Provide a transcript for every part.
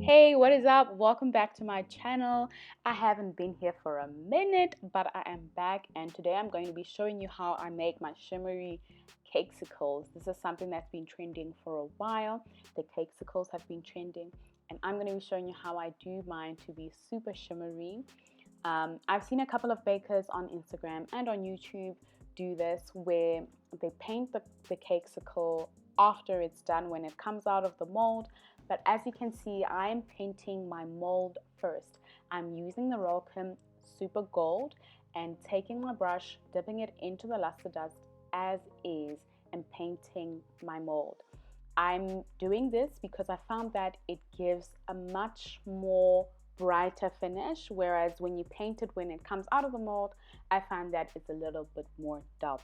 Hey, what is up? Welcome back to my channel. I haven't been here for a minute, but I am back, and today I'm going to be showing you how I make my shimmery cakesicles. This is something that's been trending for a while. The cakesicles have been trending, and I'm going to be showing you how I do mine to be super shimmery. I've seen a couple of bakers on Instagram and on YouTube do this where they paint the cakesicle after it's done when it comes out of the mold. But as you can see, I'm painting my mold first. I'm using the Rolcom Super Gold and taking my brush, dipping it into the luster dust as is, and painting my mold. I'm doing this because I found that it gives a much more brighter finish, whereas when you paint it when it comes out of the mold, I find that it's a little bit more dull.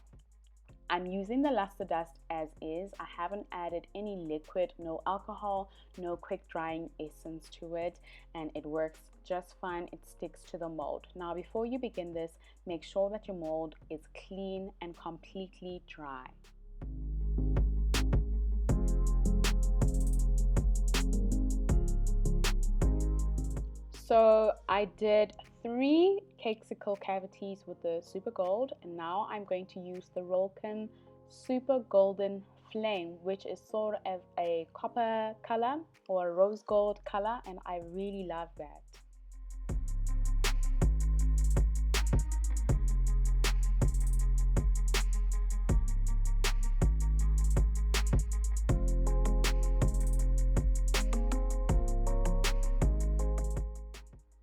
I'm using the luster dust as is. I haven't added any liquid, no alcohol, no quick drying essence to it, and it works just fine. It sticks to the mold. Now, before you begin this, make sure that your mold is clean and completely dry. So I did 3 cakesicle cavities with the Super Gold, and now I'm going to use the Rolcom Super Golden Flame, which is sort of a copper color or a rose gold color, and I really love that.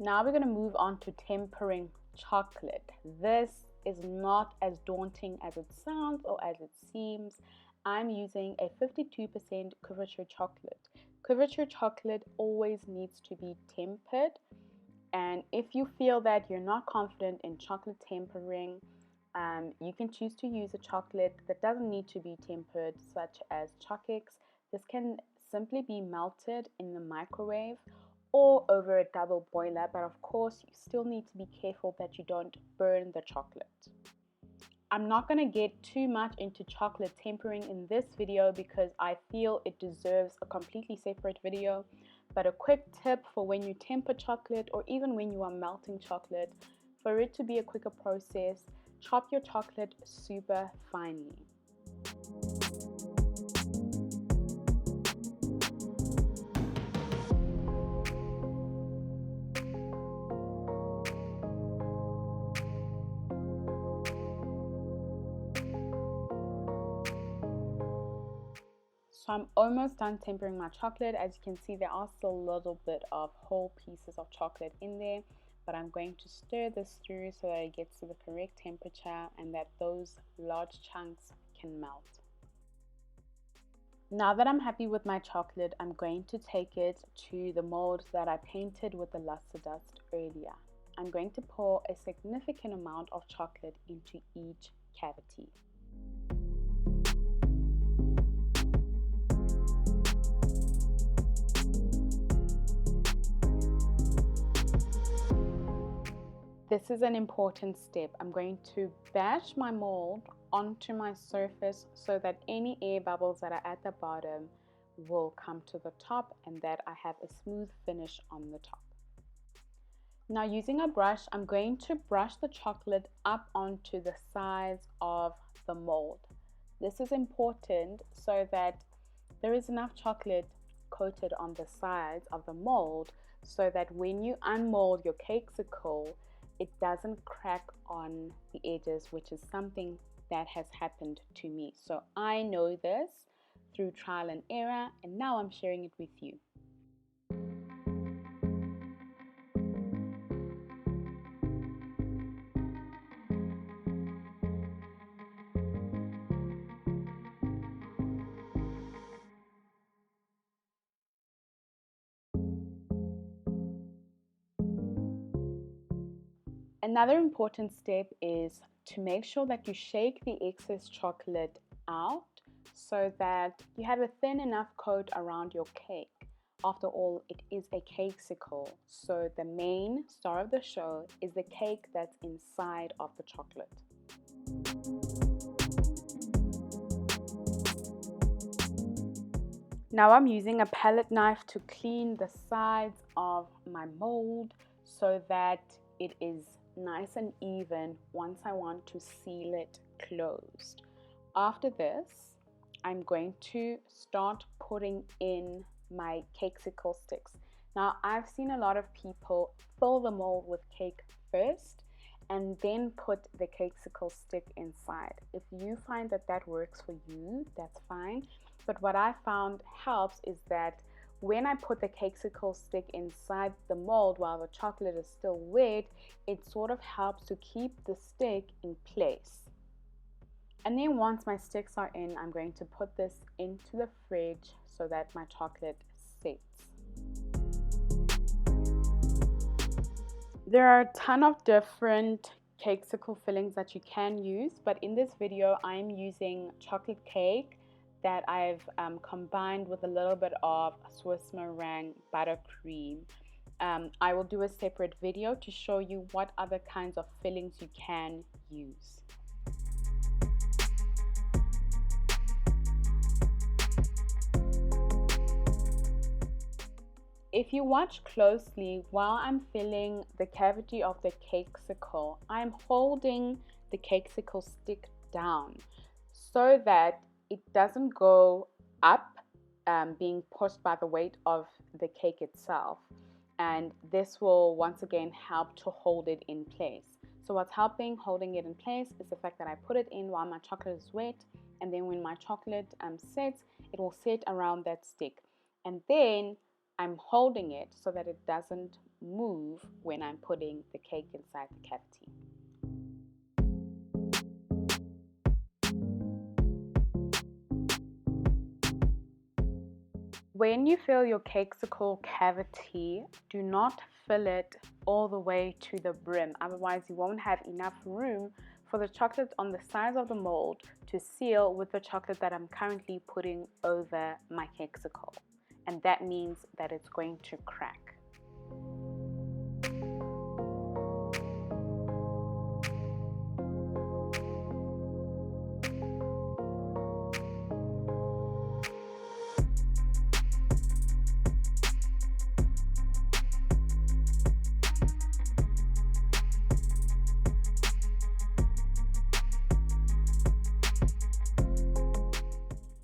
Now we're going to move on to tempering chocolate. This is not as daunting as it sounds or as it seems. I'm using a 52% couverture chocolate. Couverture chocolate always needs to be tempered, and if you feel that you're not confident in chocolate tempering, you can choose to use a chocolate that doesn't need to be tempered, such as Chocix. This can simply be melted in the microwave or over a double boiler, but of course you still need to be careful that you don't burn the chocolate. I'm not going to get too much into chocolate tempering in this video because I feel it deserves a completely separate video, but a quick tip for when you temper chocolate or even when you are melting chocolate, for it to be a quicker process, chop your chocolate super finely. So I'm almost done tempering my chocolate. As you can see, there are still a little bit of whole pieces of chocolate in there, but I'm going to stir this through so that it gets to the correct temperature and that those large chunks can melt. Now that I'm happy with my chocolate, I'm going to take it to the mold that I painted with the luster dust earlier. I'm going to pour a significant amount of chocolate into each cavity. This is an important step. I'm going to bash my mold onto my surface so that any air bubbles that are at the bottom will come to the top and that I have a smooth finish on the top. Now, using a brush, I'm going to brush the chocolate up onto the sides of the mold. This is important so that there is enough chocolate coated on the sides of the mold so that when you unmold your cakesicle, it doesn't crack on the edges, which is something that has happened to me. So I know this through trial and error, and now I'm sharing it with you. Another important step is to make sure that you shake the excess chocolate out so that you have a thin enough coat around your cake. After all, it is a cakesicle, so the main star of the show is the cake that's inside of the chocolate. Now I'm using a palette knife to clean the sides of my mold so that it is nice and even once I want to seal it closed. After this, I'm going to start putting in my cakesicle sticks. Now I've seen a lot of people fill the mold with cake first and then put the cakesicle stick inside. If you find that that works for you, that's fine. But what I found helps is that when I put the cakesicle stick inside the mold while the chocolate is still wet, it sort of helps to keep the stick in place. And then once my sticks are in, I'm going to put this into the fridge so that my chocolate sets. There are a ton of different cakesicle fillings that you can use, but in this video I'm using chocolate cake that I've combined with a little bit of Swiss meringue buttercream. I will do a separate video to show you what other kinds of fillings you can use. If you watch closely, while I'm filling the cavity of the cakesicle, I'm holding the cakesicle stick down so that it doesn't go up, being pushed by the weight of the cake itself. And this will once again help to hold it in place. So what's helping holding it in place is the fact that I put it in while my chocolate is wet, and then when my chocolate sets, it will sit around that stick. And then I'm holding it so that it doesn't move when I'm putting the cake inside the cavity. When you fill your cakesicle cavity, do not fill it all the way to the brim, otherwise you won't have enough room for the chocolate on the sides of the mold to seal with the chocolate that I'm currently putting over my cakesicle. And that means that it's going to crack.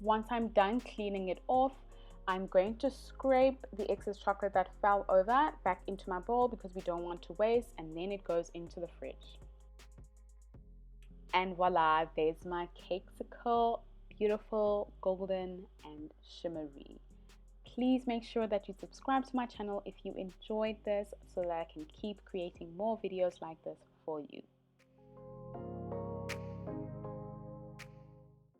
Once I'm done cleaning it off, I'm going to scrape the excess chocolate that fell over back into my bowl because we don't want to waste, and then it goes into the fridge. And voila, there's my cakesicle, beautiful, golden and shimmery. Please make sure that you subscribe to my channel if you enjoyed this so that I can keep creating more videos like this for you.